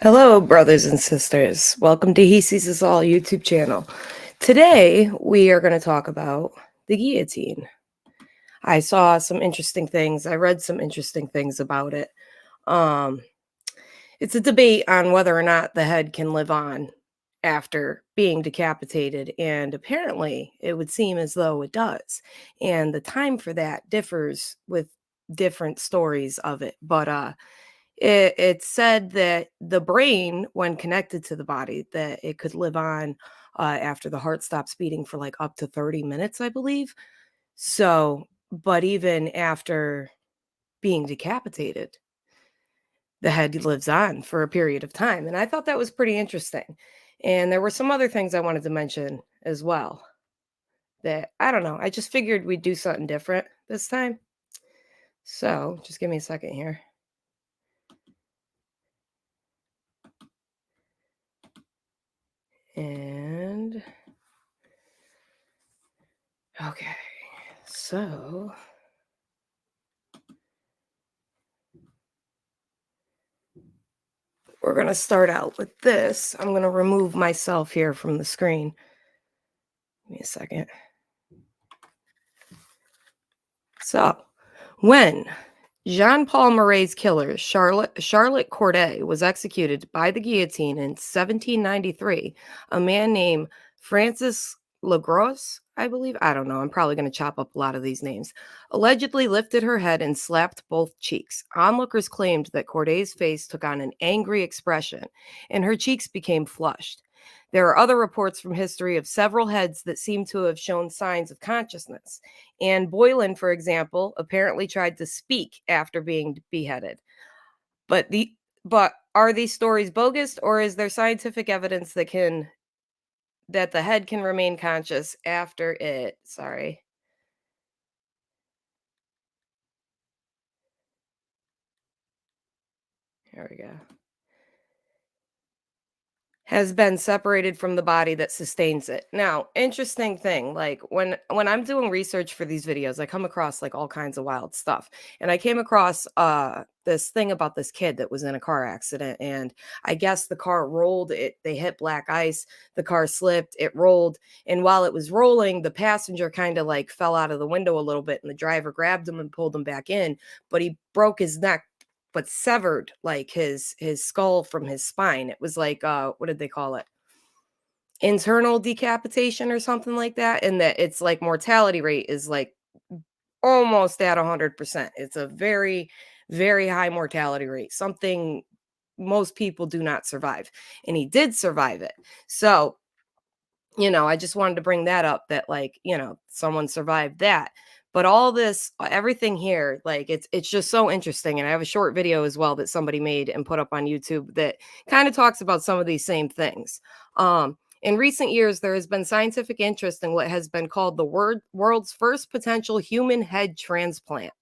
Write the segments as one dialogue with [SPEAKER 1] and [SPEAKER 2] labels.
[SPEAKER 1] Hello, brothers and sisters. Welcome to HeCsUsAll YouTube channel. Today, we are going to talk about the guillotine. I saw some interesting things. I read some interesting things about it. Um, it's a debate on whether or not the head can live on after being decapitated, and apparently, it would seem as though it does. And the time for that differs with different stories of it. But it said that the brain, when connected to the body, that it could live on after the heart stops beating for like up to 30 minutes, I believe. So, but even after being decapitated, the head lives on for a period of time. And I thought that was pretty interesting. And there were some other things I wanted to mention as well that I don't know. I just figured we'd do something different this time. So just give me a second here. And okay, so we're going to start out with this. I'm going to remove myself here from the screen. Give me a second. So, when Jean-Paul Maret's killer, Charlotte Corday, was executed by the guillotine in 1793, a man named Francis Legros, I believe, I don't know, I'm probably going to chop up a lot of these names, allegedly lifted her head and slapped both cheeks. Onlookers claimed that Corday's face took on an angry expression and her cheeks became flushed. There are other reports from history of several heads that seem to have shown signs of consciousness. And Boylan, for example, apparently tried to speak after being beheaded. But are these stories bogus, or is there scientific evidence that the head can remain conscious after it? Sorry. Here we go. Has been separated from the body that sustains it. Now, interesting thing, like when I'm doing research for these videos, I come across like all kinds of wild stuff. And I came across this thing about this kid that was in a car accident, and I guess the car rolled, they hit black ice, the car slipped, it rolled, and while it was rolling, the passenger kind of like fell out of the window a little bit and the driver grabbed him and pulled him back in, but he broke his neck but severed like his skull from his spine. It was like what did they call it? Internal decapitation or something like that. And that it's like mortality rate is like almost at 100%. It's a very, very high mortality rate. Something most people do not survive. And he did survive it. So, I just wanted to bring that up that like, someone survived that. But all this, everything here, like it's just so interesting. And I have a short video as well that somebody made and put up on YouTube that kind of talks about some of these same things. In recent years, there has been scientific interest in what has been called the world's first potential human head transplant.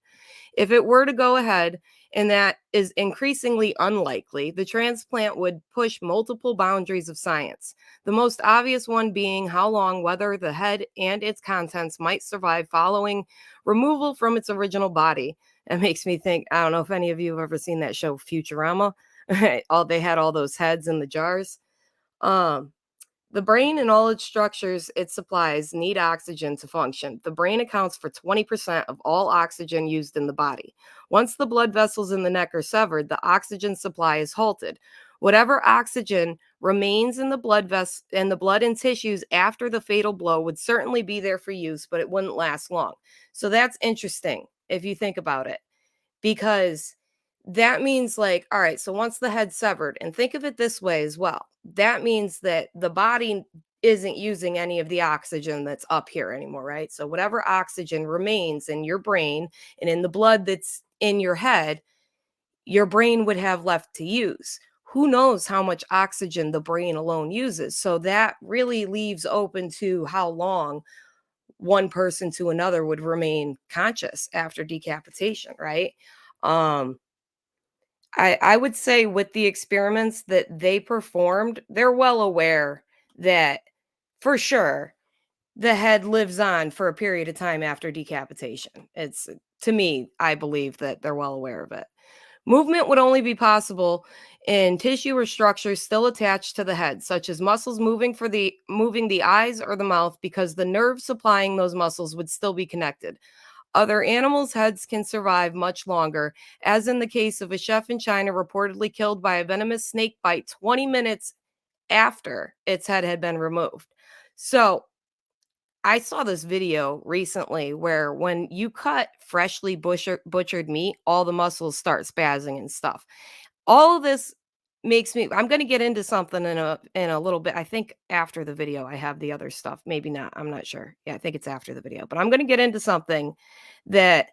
[SPEAKER 1] If it were to go ahead, and that is increasingly unlikely, the transplant would push multiple boundaries of science. The most obvious one being how long, whether the head and its contents might survive following removal from its original body. It makes me think, I don't know if any of you have ever seen that show Futurama. They had all those heads in the jars. Um, the brain and all its structures it supplies need oxygen to function. The brain accounts for 20% of all oxygen used in the body. Once the blood vessels in the neck are severed, the oxygen supply is halted. Whatever oxygen remains in the blood and tissues after the fatal blow would certainly be there for use, but it wouldn't last long. So that's interesting if you think about it, because that means like, all right, so once the head's severed, and think of it this way as well, that means that the body isn't using any of the oxygen that's up here anymore, right? So whatever oxygen remains in your brain and in the blood that's in your head, your brain would have left to use. Who knows how much oxygen the brain alone uses? So that really leaves open to how long one person to another would remain conscious after decapitation, right? Um, I would say with the experiments that they performed, they're well aware that for sure the head lives on for a period of time after decapitation. It's to me, I believe that they're well aware of it. Movement would only be possible in tissue or structures still attached to the head, such as muscles moving the eyes or the mouth, because the nerves supplying those muscles would still be connected. Other animals' heads can survive much longer, as in the case of a chef in China reportedly killed by a venomous snake bite 20 minutes after its head had been removed. So, I saw this video recently where when you cut freshly butchered meat, all the muscles start spazzing and stuff. All of this makes me I'm gonna get into something in a little bit. I think after the video, I have the other stuff. Maybe not. I'm not sure. Yeah, I think it's after the video. But I'm gonna get into something that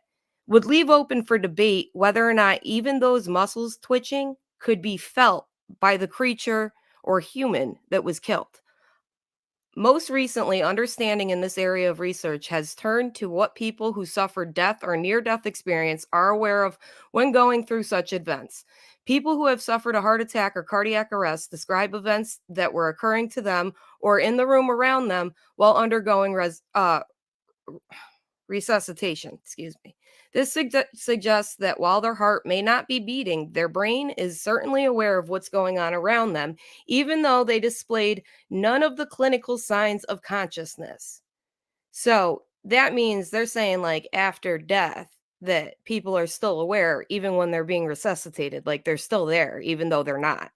[SPEAKER 1] would leave open for debate whether or not even those muscles twitching could be felt by the creature or human that was killed. Most recently, understanding in this area of research has turned to what people who suffered death or near death experience are aware of when going through such events. People who have suffered a heart attack or cardiac arrest describe events that were occurring to them or in the room around them while undergoing resuscitation. Excuse me. This suggests that while their heart may not be beating, their brain is certainly aware of what's going on around them, even though they displayed none of the clinical signs of consciousness. So that means they're saying, like, after death, that people are still aware, even when they're being resuscitated, like they're still there, even though they're not.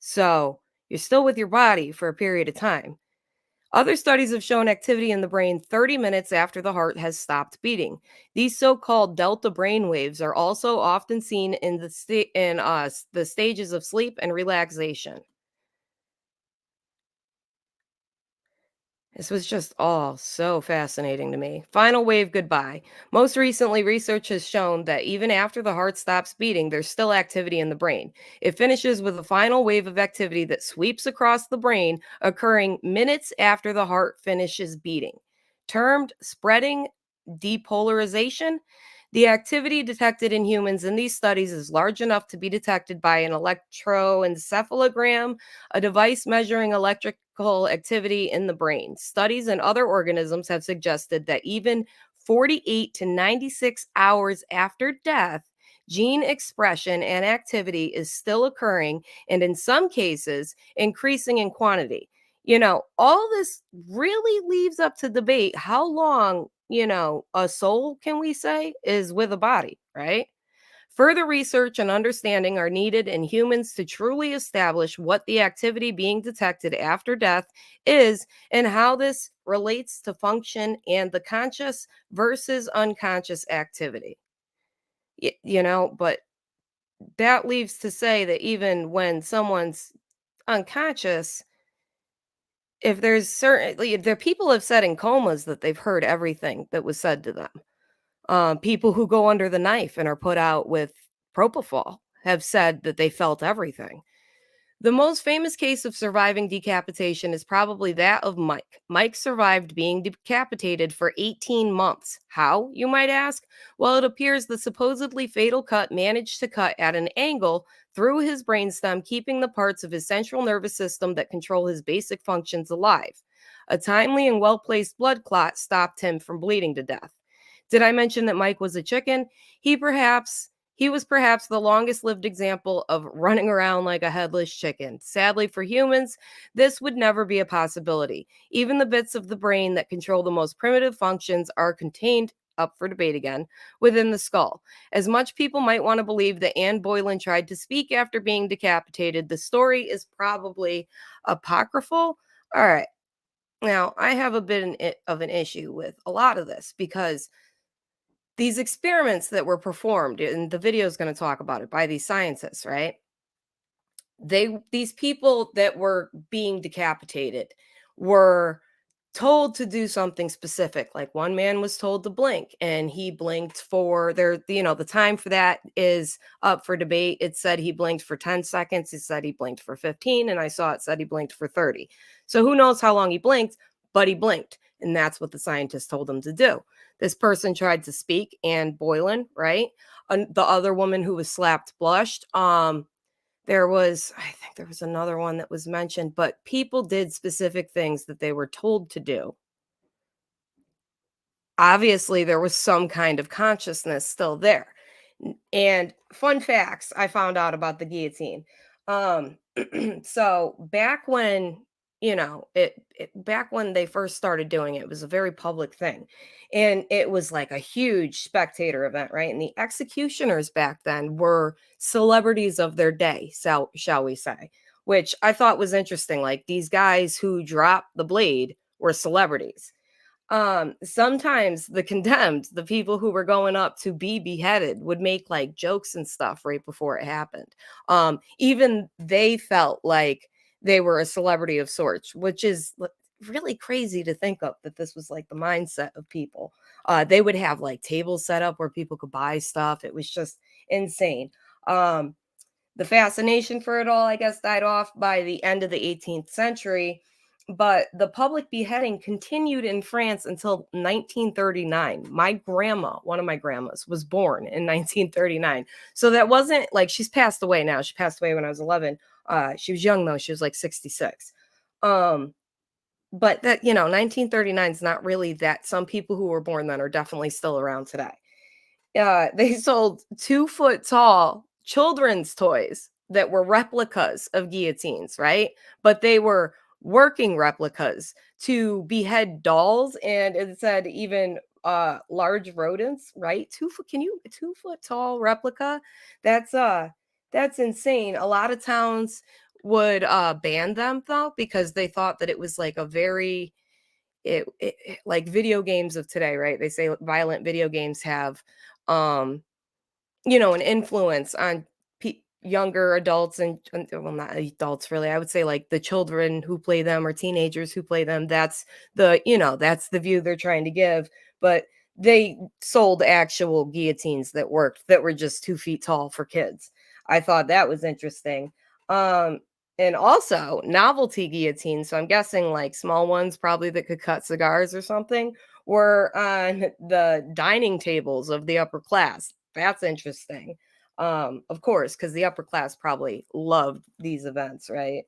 [SPEAKER 1] So you're still with your body for a period of time. Other studies have shown activity in the brain 30 minutes after the heart has stopped beating. These so-called delta brain waves are also often seen in the stages of sleep and relaxation. This was just all so fascinating to me. Final wave goodbye. Most recently, research has shown that even after the heart stops beating, there's still activity in the brain. It finishes with a final wave of activity that sweeps across the brain, occurring minutes after the heart finishes beating. Termed spreading depolarization, the activity detected in humans in these studies is large enough to be detected by an electroencephalogram, a device measuring electrical activity in the brain. Studies in other organisms have suggested that even 48 to 96 hours after death, gene expression and activity is still occurring, and in some cases, increasing in quantity. All this really leaves up to debate how long, a soul, can we say, is with a body, right? Further research and understanding are needed in humans to truly establish what the activity being detected after death is and how this relates to function and the conscious versus unconscious activity. But that leaves to say that even when someone's unconscious, if there's certainly there people have said in comas that they've heard everything that was said to them. People who go under the knife and are put out with propofol have said that they felt everything. The most famous case of surviving decapitation is probably that of Mike. Mike survived being decapitated for 18 months. How, you might ask? Well, it appears the supposedly fatal cut managed to cut at an angle through his brainstem, keeping the parts of his central nervous system that control his basic functions alive. A timely and well placed blood clot stopped him from bleeding to death. Did I mention that Mike was a chicken? He was perhaps the longest lived example of running around like a headless chicken. Sadly for humans, this would never be a possibility. Even the bits of the brain that control the most primitive functions are contained, up for debate again, within the skull. As much people might want to believe that Anne Boylan tried to speak after being decapitated, the story is probably apocryphal. All right. Now, I have a of an issue with a lot of this because these experiments that were performed, and the video is going to talk about it, by these scientists, right? These people that were being decapitated were told to do something specific. Like, one man was told to blink, and he blinked for the time for that is up for debate. It said he blinked for 10 seconds, it said he blinked for 15, and I saw it said he blinked for 30. So who knows how long he blinked, but he blinked, and that's what the scientists told him to do. This person tried to speak, and Boylan, right? The other woman who was slapped blushed. I think there was another one that was mentioned, but people did specific things that they were told to do. Obviously, there was some kind of consciousness still there. And fun facts I found out about the guillotine. Um, so back when back when they first started doing it, it was a very public thing, and it was like a huge spectator event, right? And the executioners back then were celebrities of their day, so shall we say, which I thought was interesting. Like these guys who dropped the blade were celebrities. Sometimes the condemned, the people who were going up to be beheaded, would make like jokes and stuff right before it happened. Even they felt like they were a celebrity of sorts, which is really crazy to think of, that this was like the mindset of people. They would have like tables set up where people could buy stuff. It was just insane. um the fascination for it all, I guess, died off by the end of the 18th century, but the public beheading continued in France until 1939. My grandma, one of my grandmas, was born in 1939. So that wasn't like, she's passed away now. She passed away when I was 11. She was young though. She was like 66. Um, but that, 1939 is not really that. Some people who were born then are definitely still around today. They sold 2-foot tall children's toys that were replicas of guillotines, right? But they were working replicas to behead dolls, and it said even large rodents, right? 2 foot, can you, a 2-foot tall replica? That's insane. A lot of towns would ban them though, because they thought that it was like a very like video games of today, right? They say violent video games have um an influence on younger adults, and well, not adults really. I would say like the children who play them or teenagers who play them. That's the view they're trying to give. But they sold actual guillotines that worked, that were just 2 feet tall for kids. I thought that was interesting. Um, and also novelty guillotines. So I'm guessing like small ones, probably that could cut cigars or something, were on the dining tables of the upper class. That's interesting. Of course, because the upper class probably loved these events, right?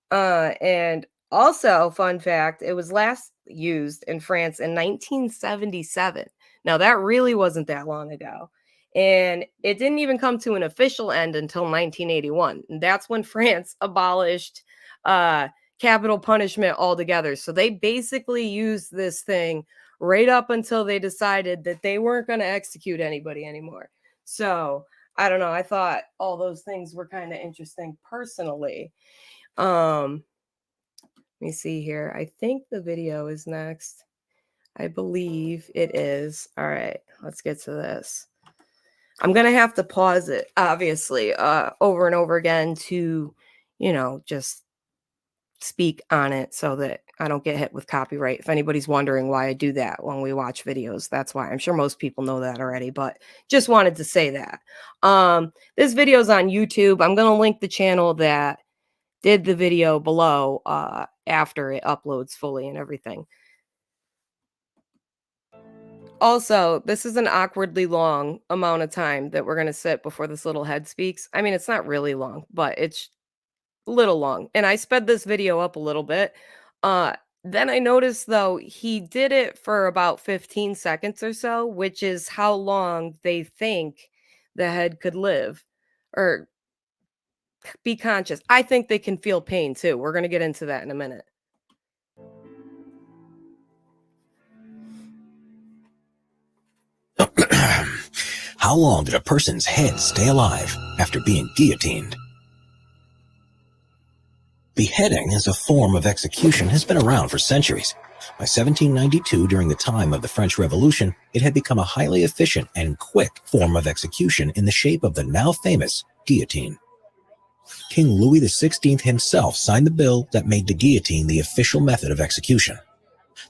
[SPEAKER 1] And also, fun fact, it was last used in France in 1977. Now, that really wasn't that long ago. And it didn't even come to an official end until 1981. And that's when France abolished uh, capital punishment altogether. So they basically used this thing right up until they decided that they weren't going to execute anybody anymore. So I don't know. I thought all those things were kind of interesting personally. Um, Let me see here. I think the video is next. I believe it is. All right, let's get to this. I'm gonna have to pause it, obviously, over and over again to, just speak on it so that I don't get hit with copyright. If anybody's wondering why I do that when we watch videos, that's why. I'm sure most people know that already, but just wanted to say that. This video is on YouTube. I'm gonna link the channel that did the video below after it uploads fully and everything. Also, this is an awkwardly long amount of time that we're going to sit before this little head speaks. I mean, it's not really long, but it's a little long. And I sped this video up a little bit. Uh then I noticed though he did it for about 15 seconds or so, which is how long they think the head could live or be conscious. I think they can feel pain too. We're going to get into that in a minute.
[SPEAKER 2] How long did a person's head stay alive after being guillotined? Beheading as a form of execution has been around for centuries. By 1792, during the time of the French Revolution, it had become a highly efficient and quick form of execution in the shape of the now famous guillotine. King Louis XVI himself signed the bill that made the guillotine the official method of execution.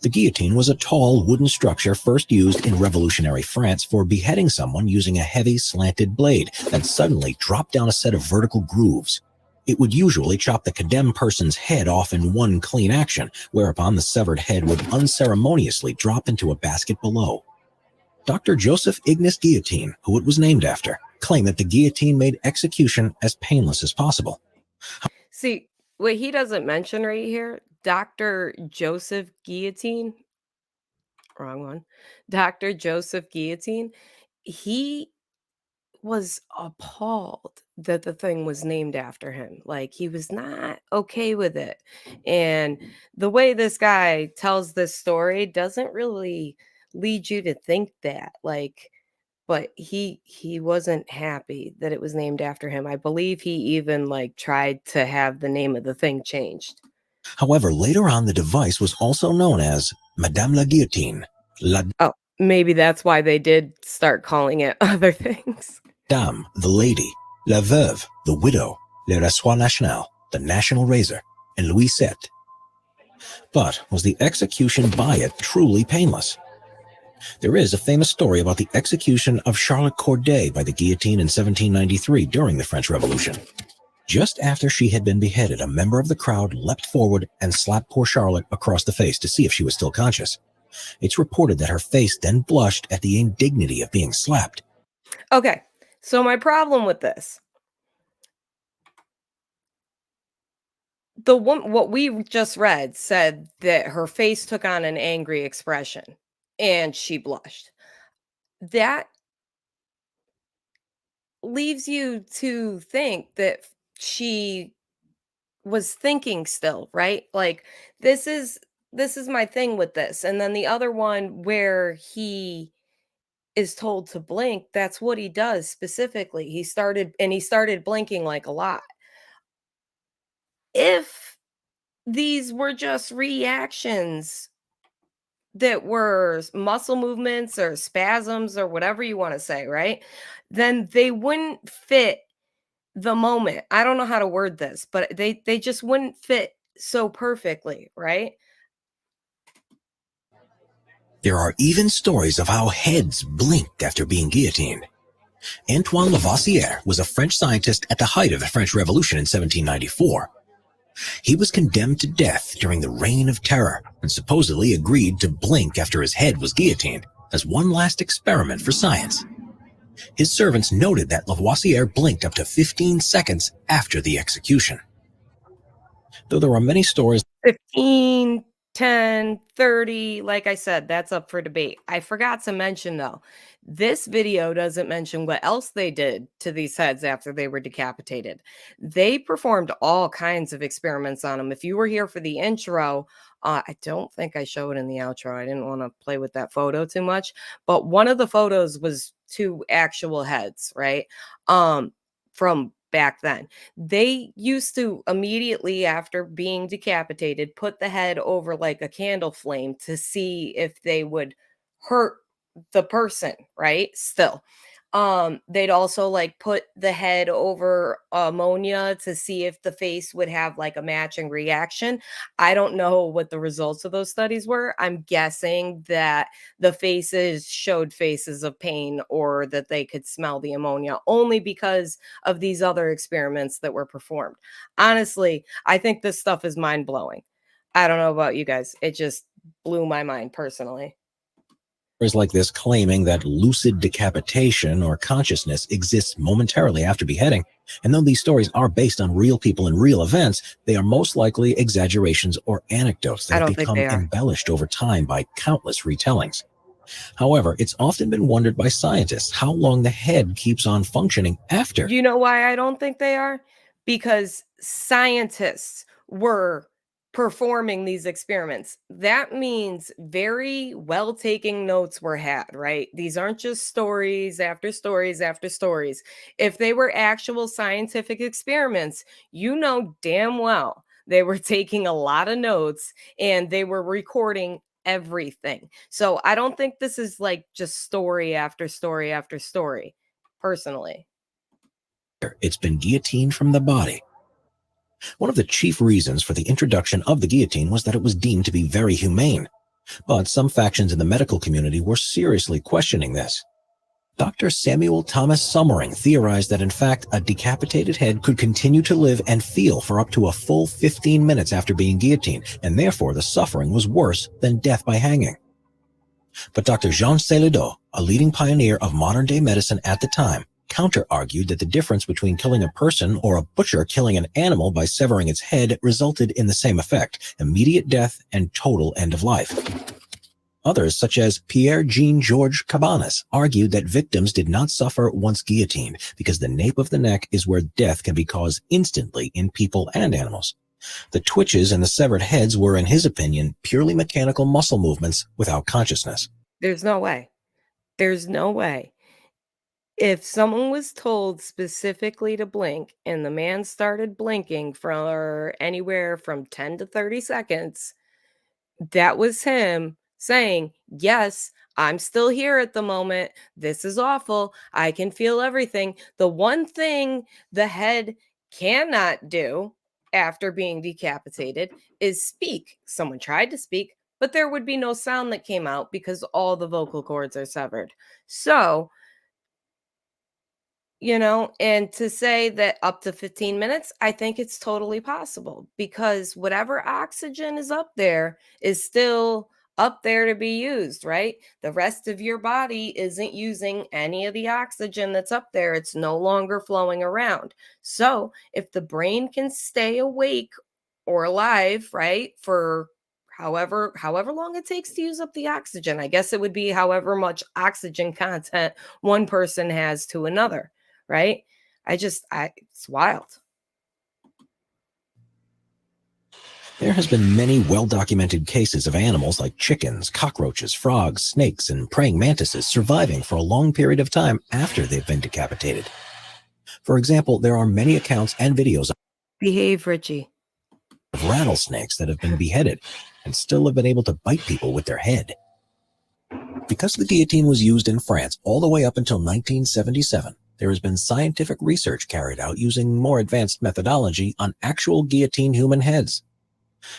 [SPEAKER 2] The guillotine was a tall wooden structure first used in revolutionary France for beheading someone using a heavy slanted blade that suddenly dropped down a set of vertical grooves. It would usually chop the condemned person's head off in one clean action, whereupon the severed head would unceremoniously drop into a basket below. Dr. Joseph Ignace Guillotine, who it was named after, claimed that the guillotine made execution as painless as possible.
[SPEAKER 1] See, what he doesn't mention right here, Dr. Joseph Guillotine, wrong one. Dr. Joseph Guillotine, he was appalled that the thing was named after him. Like, he was not okay with it. And the way this guy tells this story doesn't really lead you to think that. Like, but he wasn't happy that it was named after him. I believe he even like tried to have the name of the thing changed.
[SPEAKER 2] However, later on, the device was also known as Madame la Guillotine, La
[SPEAKER 1] Oh, maybe that's why they did start calling it other things.
[SPEAKER 2] Dame, the lady, La Veuve, the widow, Le Rasoir National, the national razor, and Louis VII. But was the execution by it truly painless? There is a famous story about the execution of Charlotte Corday by the guillotine in 1793 during the French Revolution. Just after she had been beheaded, a member of the crowd leapt forward and slapped poor Charlotte across the face to see if she was still conscious. It's reported that her face then blushed at the indignity of being slapped.
[SPEAKER 1] Okay, so my problem with this, what we just read said that her face took on an angry expression and she blushed. That leaves you to think that she was thinking still, right? Like, this is this is my thing with this. And then the other one where he is told to blink, that's what he does specifically. He started blinking like a lot. If these were just reactions that were muscle movements or spasms or whatever you want to say, right? Then they wouldn't fit the moment. I don't know how to word this, but they just wouldn't fit so perfectly, right?
[SPEAKER 2] There are even stories of how heads blinked after being guillotined. Antoine Lavoisier was a French scientist at the height of the French Revolution in 1794. He was condemned to death during the Reign of Terror and supposedly agreed to blink after his head was guillotined as one last experiment for science. His servants noted that Lavoisier blinked up to 15 seconds after the execution. Though there are many stories
[SPEAKER 1] 15, 10, 30. Like I said, that's up for debate. I forgot to mention though, this video doesn't mention what else they did to these heads after they were decapitated. They performed all kinds of experiments on them. If you were here for the intro, I don't think I showed in the outro. I didn't want to play with that photo too much, but one of the photos was two actual heads, right? From back then. They used to immediately after being decapitated put the head over like a candle flame to see if they would hurt the person, right? Still. They'd also like put the head over ammonia to see if the face would have like a matching reaction. I don't know what the results of those studies were. I'm guessing that the faces showed faces of pain or that they could smell the ammonia only because of these other experiments that were performed. Honestly, I think this stuff is mind blowing. I don't know about you guys. It just blew my mind personally.
[SPEAKER 2] like this claiming that lucid decapitation or consciousness exists momentarily after beheading. And though these stories are based on real people and real events, they are most likely exaggerations or anecdotes that
[SPEAKER 1] I
[SPEAKER 2] have
[SPEAKER 1] don't think
[SPEAKER 2] become
[SPEAKER 1] they are.
[SPEAKER 2] embellished over time by countless retellings. However, it's often been wondered by scientists how long the head keeps on functioning after.
[SPEAKER 1] You know why I don't think they are? Because scientists were performing these experiments. That means very well taking notes were had, right? These aren't just stories after stories after stories. If they were actual scientific experiments, you know damn well they were taking a lot of notes and they were recording everything. So I don't think this is like just story after story after story, personally.
[SPEAKER 2] It's been guillotined from the body. One of the chief reasons for the introduction of the guillotine was that it was deemed to be very humane, but some factions in the medical community were seriously questioning this. Dr. Samuel Thomas Summering theorized that in fact a decapitated head could continue to live and feel for up to a full 15 minutes after being guillotined, and therefore the suffering was worse than death by hanging. But Dr. Jean Célideau, a leading pioneer of modern-day medicine at the time, counter-argued that the difference between killing a person or a butcher killing an animal by severing its head resulted in the same effect, immediate death and total end of life. Others, such as Pierre-Jean-Georges Cabanis, argued that victims did not suffer once guillotined because the nape of the neck is where death can be caused instantly in people and animals. The twitches and the severed heads were, in his opinion, purely mechanical muscle movements without consciousness.
[SPEAKER 1] There's no way. There's no way. If someone was told specifically to blink and the man started blinking for anywhere from 10 to 30 seconds, that was him saying, "Yes, I'm still here at the moment. This is awful. I can feel everything." The one thing the head cannot do after being decapitated is speak. Someone tried to speak, but there would be no sound that came out because all the vocal cords are severed. So, and to say that up to 15 minutes, I think it's totally possible because whatever oxygen is up there is still up there to be used, right? The rest of your body isn't using any of the oxygen that's up there. It's no longer flowing around. So, if the brain can stay awake or alive, right, for however long it takes to use up the oxygen, I guess it would be however much oxygen content one person has to another, right? It's wild.
[SPEAKER 2] There has been many well-documented cases of animals like chickens, cockroaches, frogs, snakes, and praying mantises surviving for a long period of time after they've been decapitated. For example, there are many accounts and videos
[SPEAKER 1] Behave, Richie.
[SPEAKER 2] of rattlesnakes that have been beheaded and still have been able to bite people with their head. Because the guillotine was used in France all the way up until 1977, there has been scientific research carried out using more advanced methodology on actual guillotine human heads.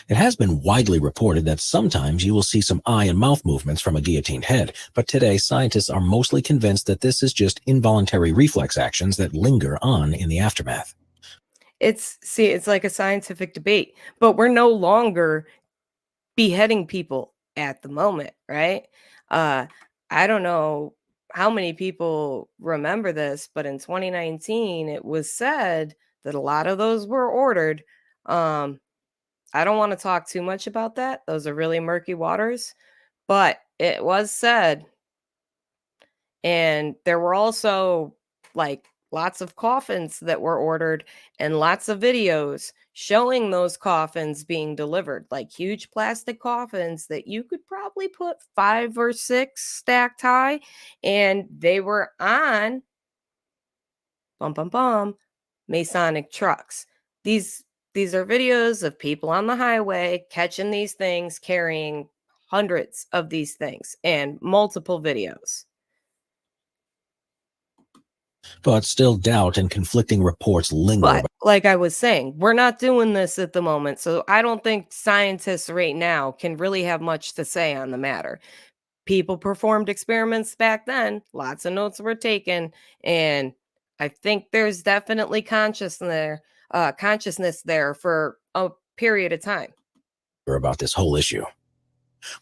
[SPEAKER 2] It has been widely reported that sometimes you will see some eye and mouth movements from a guillotined head, but today scientists are mostly convinced that this is just involuntary reflex actions that linger on in the aftermath.
[SPEAKER 1] It's like a scientific debate, but we're no longer beheading people at the moment, right? Uh, I don't know how many people remember this, but in 2019, it was said that a lot of those were ordered. Um, I don't want to talk too much about that. Those are really murky waters, but it was said. And there were also like lots of coffins that were ordered and lots of videos showing those coffins being delivered, like huge plastic coffins that you could probably put 5 or 6 stacked high. And they were on bum bum bum Masonic trucks. These these are videos of people on the highway catching these things, carrying hundreds of these things and multiple videos.
[SPEAKER 2] But still doubt and conflicting reports linger
[SPEAKER 1] But
[SPEAKER 2] about
[SPEAKER 1] like I was saying, we're not doing this at the moment. So I don't think scientists right now can really have much to say on the matter. People performed experiments back then, lots of notes were taken, and I think there's definitely consciousness there for a period of time.
[SPEAKER 2] this whole issue.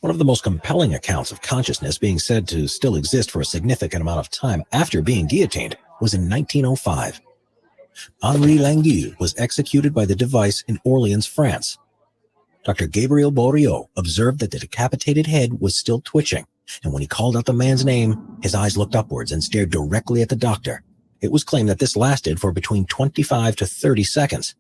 [SPEAKER 2] One of the most compelling accounts of consciousness being said to still exist for a significant amount of time after being guillotined was in 1905. Henri Languille was executed by the device in Orleans, France. Dr. Gabriel Boriot observed that the decapitated head was still twitching, and when he called out the man's name, his eyes looked upwards and stared directly at the doctor. It was claimed that this lasted for between 25 to 30 seconds.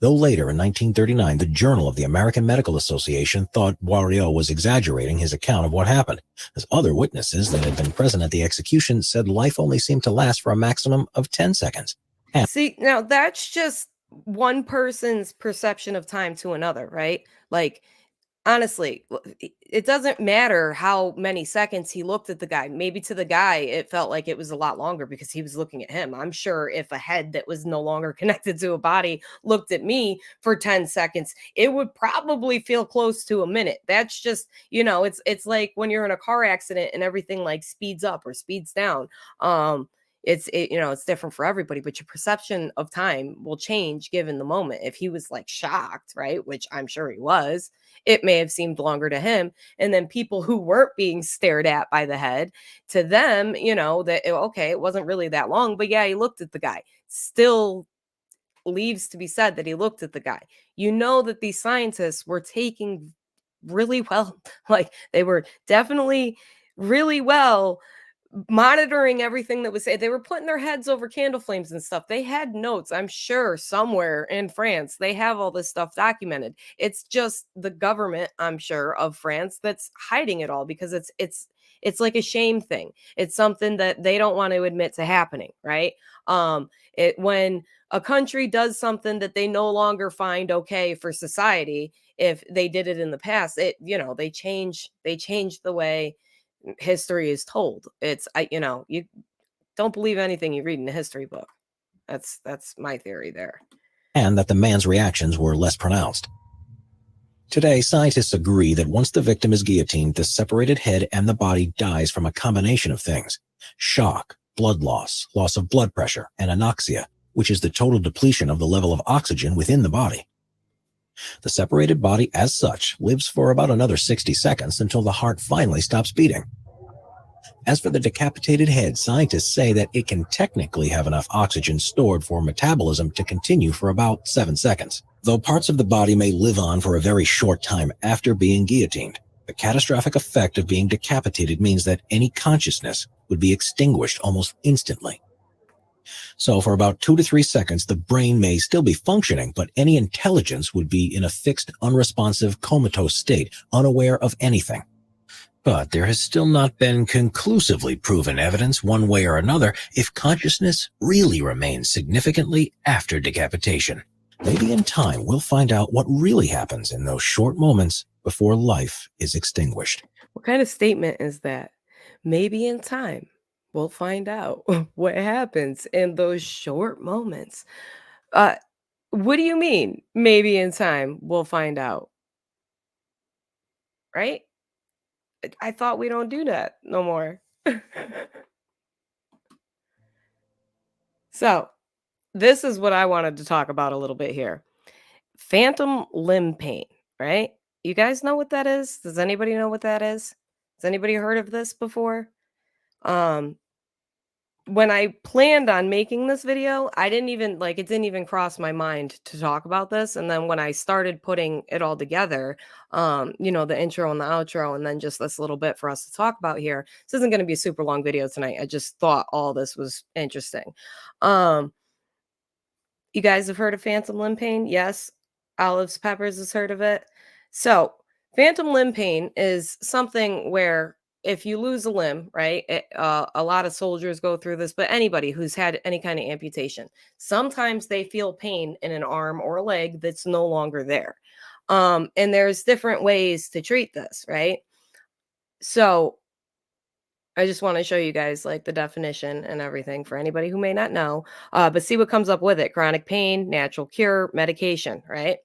[SPEAKER 2] Though later, in 1939, the Journal of the American Medical Association thought Boriot was exaggerating his account of what happened, as other witnesses that had been present at the execution said life only seemed to last for a maximum of 10 seconds. And
[SPEAKER 1] See, now that's just one person's perception of time to another, right? Like, honestly, it doesn't matter how many seconds he looked at the guy. Maybe to the guy, it felt like it was a lot longer because he was looking at him. I'm sure if a head that was no longer connected to a body looked at me for 10 seconds, it would probably feel close to a minute. That's just, it's like when you're in a car accident and everything like speeds up or speeds down. It's different for everybody, but your perception of time will change given the moment. If he was like shocked, right, which I'm sure he was, it may have seemed longer to him. And then people who weren't being stared at by the head, to them, okay, it wasn't really that long, but yeah, he looked at the guy. Still leaves to be said that he looked at the guy. That these scientists were taking really well. Like, they were definitely really well monitoring everything that was said. They were putting their heads over candle flames and stuff. They had notes, I'm sure, somewhere in France. They have all this stuff documented. It's just the government, I'm sure, of France that's hiding it all because it's like a shame thing. It's something that they don't want to admit to happening, right? It when a country does something that they no longer find okay for society, if they did it in the past, they change the way history is told. You don't believe anything you read in a history book. That's my theory there.
[SPEAKER 2] And that the man's reactions were less pronounced. Today, scientists agree that once the victim is guillotined, the separated head and the body dies from a combination of things: shock, blood loss, loss of blood pressure, and anoxia, which is the total depletion of the level of oxygen within the body. The separated body, as such, lives for about another 60 seconds until the heart finally stops beating. As for the decapitated head, scientists say that it can technically have enough oxygen stored for metabolism to continue for about 7 seconds. Though parts of the body may live on for a very short time after being guillotined, the catastrophic effect of being decapitated means that any consciousness would be extinguished almost instantly. So for about 2 to 3 seconds, the brain may still be functioning, but any intelligence would be in a fixed, unresponsive, comatose state, unaware of anything. But there has still not been conclusively proven evidence one way or another if consciousness really remains significantly after decapitation. Maybe in time we'll find out what really happens in those short moments before life is extinguished.
[SPEAKER 1] What kind of statement is that? Maybe in time we'll find out what happens in those short moments. Uh, what do you mean? Maybe in time we'll find out, right? I thought we don't do that no more. So, this is what I wanted to talk about a little bit here. Phantom limb pain, right? You guys know what that is? Does anybody know what that is? Has anybody heard of this before? Um, when I planned on making this video, I didn't even like it didn't even cross my mind to talk about this. And then when I started putting it all together, the intro and the outro, and then just this little bit for us to talk about here. This isn't going to be a super long video tonight. I just thought all this was interesting. Um, you guys have heard of phantom limb pain? Yes. Olives Peppers has heard of it. So, phantom limb pain is something where if you lose a limb, right? A lot of soldiers go through this, but anybody who's had any kind of amputation, sometimes they feel pain in an arm or a leg that's no longer there. And there's different ways to treat this, right? So, I just want to show you guys like the definition and everything for anybody who may not know. But see what comes up with it: chronic pain, natural cure, medication, right?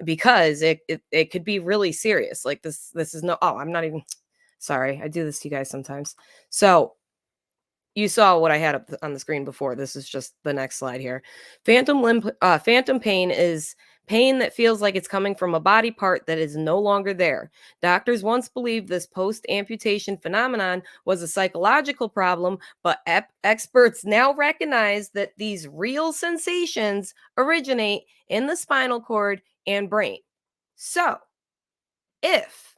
[SPEAKER 1] Because it could be really serious. Like this is no, oh, I'm not even sorry. I do this to you guys sometimes. So you saw what I had up on the screen before. This is just the next slide here. Phantom pain is pain that feels like it's coming from a body part that is no longer there. Doctors once believed this post-amputation phenomenon was a psychological problem, but experts now recognize that these real sensations originate in the spinal cord and brain. So, if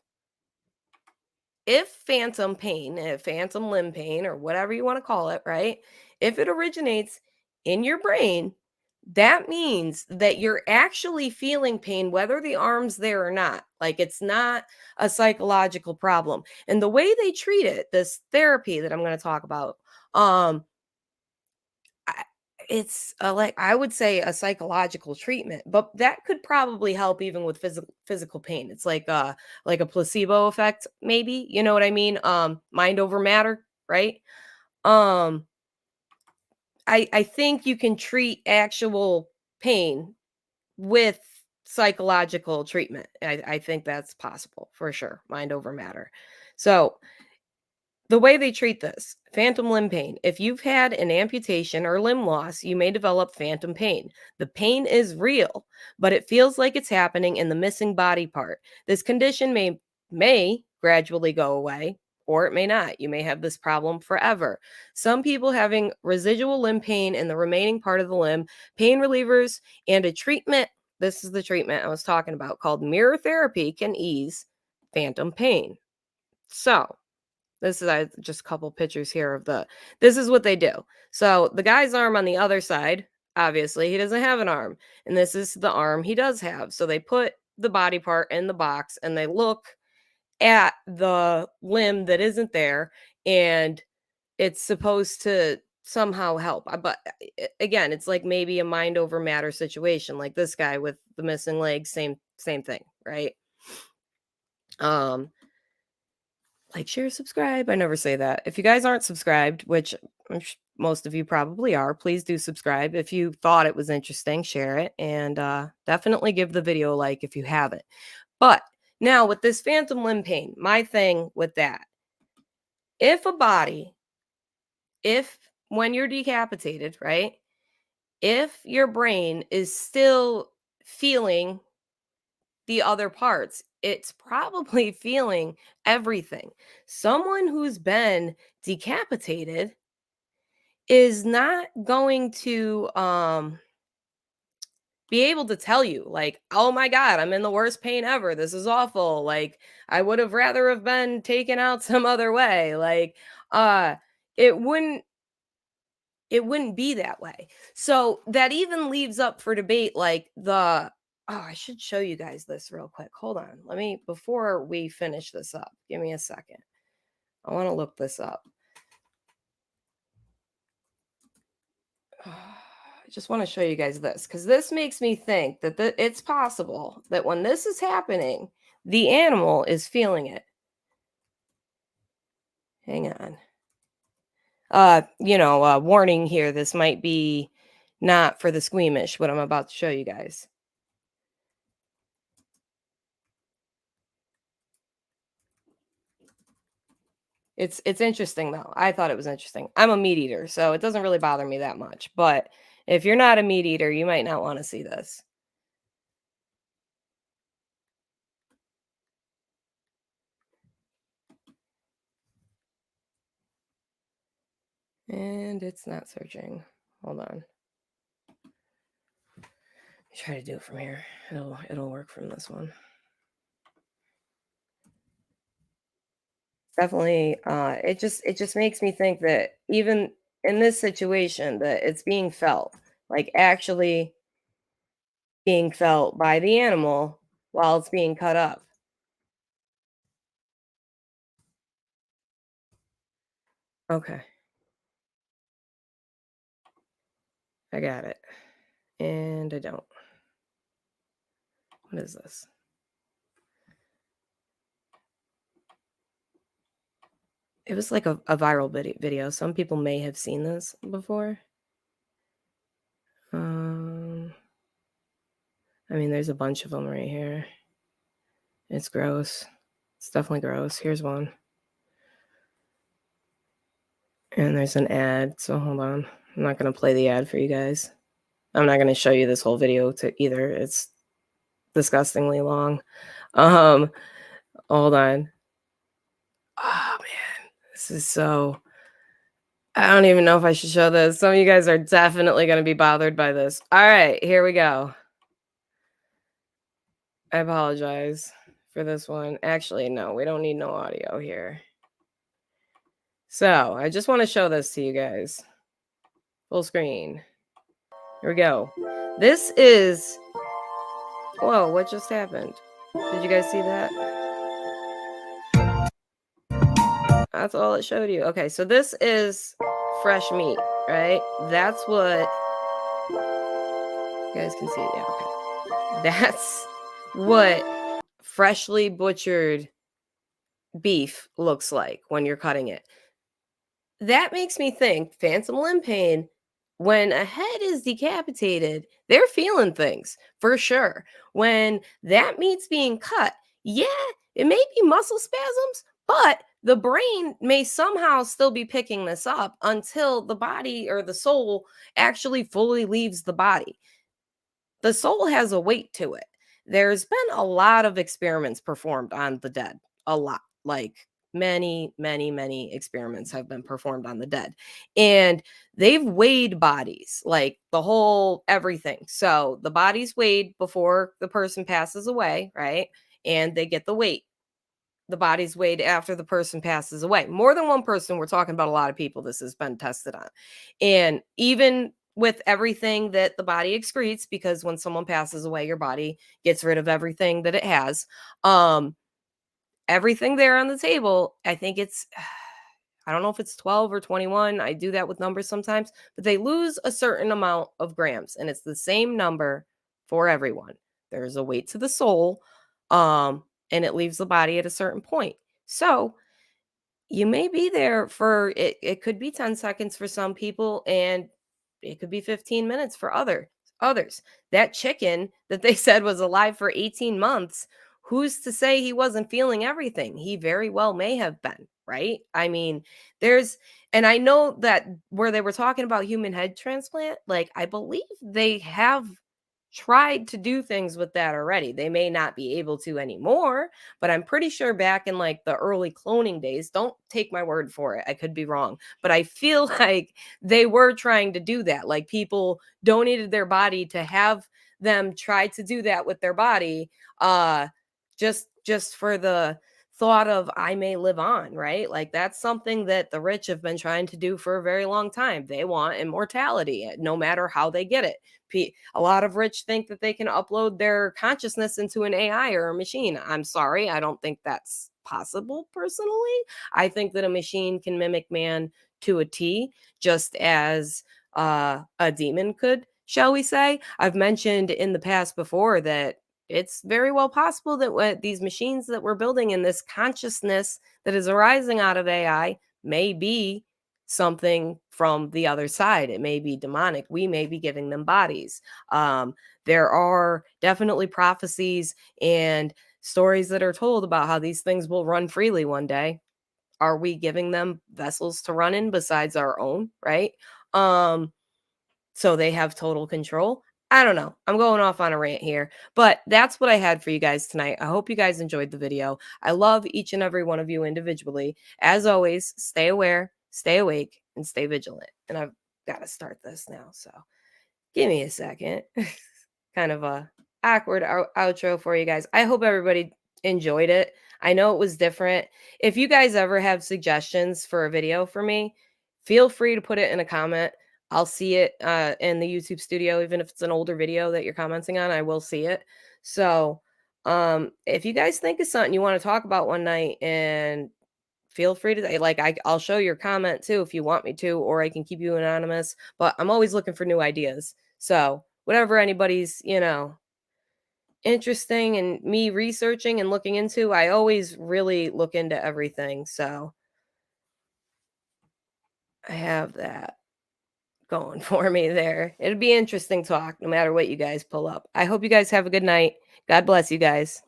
[SPEAKER 1] phantom pain, if phantom limb pain, or whatever you want to call it, right? If it originates in your brain, that means that you're actually feeling pain, whether the arm's there or not. Like, it's not a psychological problem. And the way they treat it, this therapy that I'm going to talk about, um, I- it's like I would say a psychological treatment, but that could probably help even with physical pain. It's like a placebo effect, maybe. You know what I mean? Mind over matter, right? Um, I think you can treat actual pain with psychological treatment. I think that's possible for sure. Mind over matter. So the way they treat this, phantom limb pain. If you've had an amputation or limb loss, you may develop phantom pain. The pain is real, but it feels like it's happening in the missing body part. This condition may gradually go away, or it may not. You may have this problem forever. Some people having residual limb pain in the remaining part of the limb, pain relievers, and a treatment. This is the treatment I was talking about called mirror therapy can ease phantom pain. So, this is just a couple pictures here of this is what they do. So, the guy's arm on the other side, obviously, he doesn't have an arm, and this is the arm he does have. So, they put the body part in the box and they look at the limb that isn't there, and it's supposed to somehow help. But again, it's like maybe a mind over matter situation, like this guy with the missing leg, same thing, right? Um, like, share, subscribe. I never say that. If you guys aren't subscribed, which most of you probably are, please do subscribe. If you thought it was interesting, share it, and definitely give the video a like if you haven't. But now with this phantom limb pain, my thing with that, if a body, if when you're decapitated, right? If your brain is still feeling the other parts, it's probably feeling everything. Someone who's been decapitated is not going to be able to tell you like, "Oh my god, I'm in the worst pain ever. This is awful. Like I would have rather have been taken out some other way." Like uh it wouldn't be that way. So that even leaves up for debate like I should show you guys this real quick. Hold on. Let me before we finish this up. Give me a second. I want to look this up. I just want to show you guys this because this makes me think that it's possible that when this is happening, the animal is feeling it. Hang on. Warning here. This might be not for the squeamish, what I'm about to show you guys. It's interesting though. I thought it was interesting. I'm a meat eater, so it doesn't really bother me that much. But if you're not a meat eater, you might not want to see this. And it's not searching. Hold on. Try to do it from here. It'll work from this one. Definitely it just makes me think that even in this situation that it's being felt, like actually being felt by the animal while it's being cut up. Okay, I got it. And I don't. What is this? It was like a viral video. Some people may have seen this before. I mean, there's a bunch of them right here. It's gross. It's definitely gross. Here's one. And there's an ad. So hold on. I'm not going to play the ad for you guys. I'm not going to show you this whole video either. It's disgustingly long. Hold on. Oh man, this is so. I don't even know if I should show this. Some of you guys are definitely going to be bothered by this. All right, here we go. I apologize for this one. Actually, no, we don't need no audio here. So I just want to show this to you guys. Full screen. Here we go. This is. Whoa, what just happened? Did you guys see that? That's all it showed you. Okay, so this is fresh meat, right? That's what you guys can see. Yeah, okay. That's what freshly butchered beef looks like when you're cutting it. That makes me think phantom limb pain, when a head is decapitated, they're feeling things for sure. When that meat's being cut, yeah, it may be muscle spasms, but the brain may somehow still be picking this up until the body or the soul actually fully leaves the body. The soul has a weight to it. There's been a lot of experiments performed on the dead, a lot, like many experiments have been performed on the dead. And they've weighed bodies, like the whole everything. So the body's weighed before the person passes away, right? And they get the weight. the body's weight after the person passes away. More than one person, we're talking about a lot of people this has been tested on. And even with everything that the body excretes, because when someone passes away, your body gets rid of everything that it has. Everything there on the table, I think it's I don't know if it's 12 or 21. I do that with numbers sometimes, but they lose a certain amount of grams and it's the same number for everyone. There's a weight to the soul, and it leaves the body at a certain point. So you may be there for it could be 10 seconds for some people and it could be 15 minutes for others. That chicken that they said was alive for 18 months, who's to say he wasn't feeling everything? He very well may have been, right? I mean, there's and I know that where they were talking about human head transplant, like I believe they have tried to do things with that already. They may not be able to anymore, but I'm pretty sure back in like the early cloning days, don't take my word for it. I could be wrong, but I feel like they were trying to do that. Like people donated their body to have them try to do that with their body just for the thought of I may live on, right? Like that's something that the rich have been trying to do for a very long time. They want immortality no matter how they get it. A lot of rich think that they can upload their consciousness into an AI or a machine. I'm sorry, I don't think that's possible personally. I think that a machine can mimic man to a T, just as a demon could, shall we say. I've mentioned in the past before that it's very well possible that what these machines that we're building in this consciousness that is arising out of AI may be something from the other side. It may be demonic. We may be giving them bodies. There are definitely prophecies and stories that are told about how these things will run freely one day. Are we giving them vessels to run in besides our own, right? So they have total control. I don't know. I'm going off on a rant here, but that's what I had for you guys tonight. I hope you guys enjoyed the video. I love each and every one of you individually. As always, stay aware, stay awake, and stay vigilant. And I've got to start this now. So give me a second. Kind of a awkward outro for you guys. I hope everybody enjoyed it. I know it was different. If you guys ever have suggestions for a video for me, feel free to put it in a comment. I'll see it in the YouTube studio, even if it's an older video that you're commenting on, I will see it. So if you guys think of something you want to talk about one night, and feel free to I'll show your comment too if you want me to, or I can keep you anonymous, but I'm always looking for new ideas. So whatever anybody's, interesting and me researching and looking into, I always really look into everything. So I have that going for me there. It'd be interesting talk no matter what you guys pull up. I hope you guys have a good night. God bless you guys.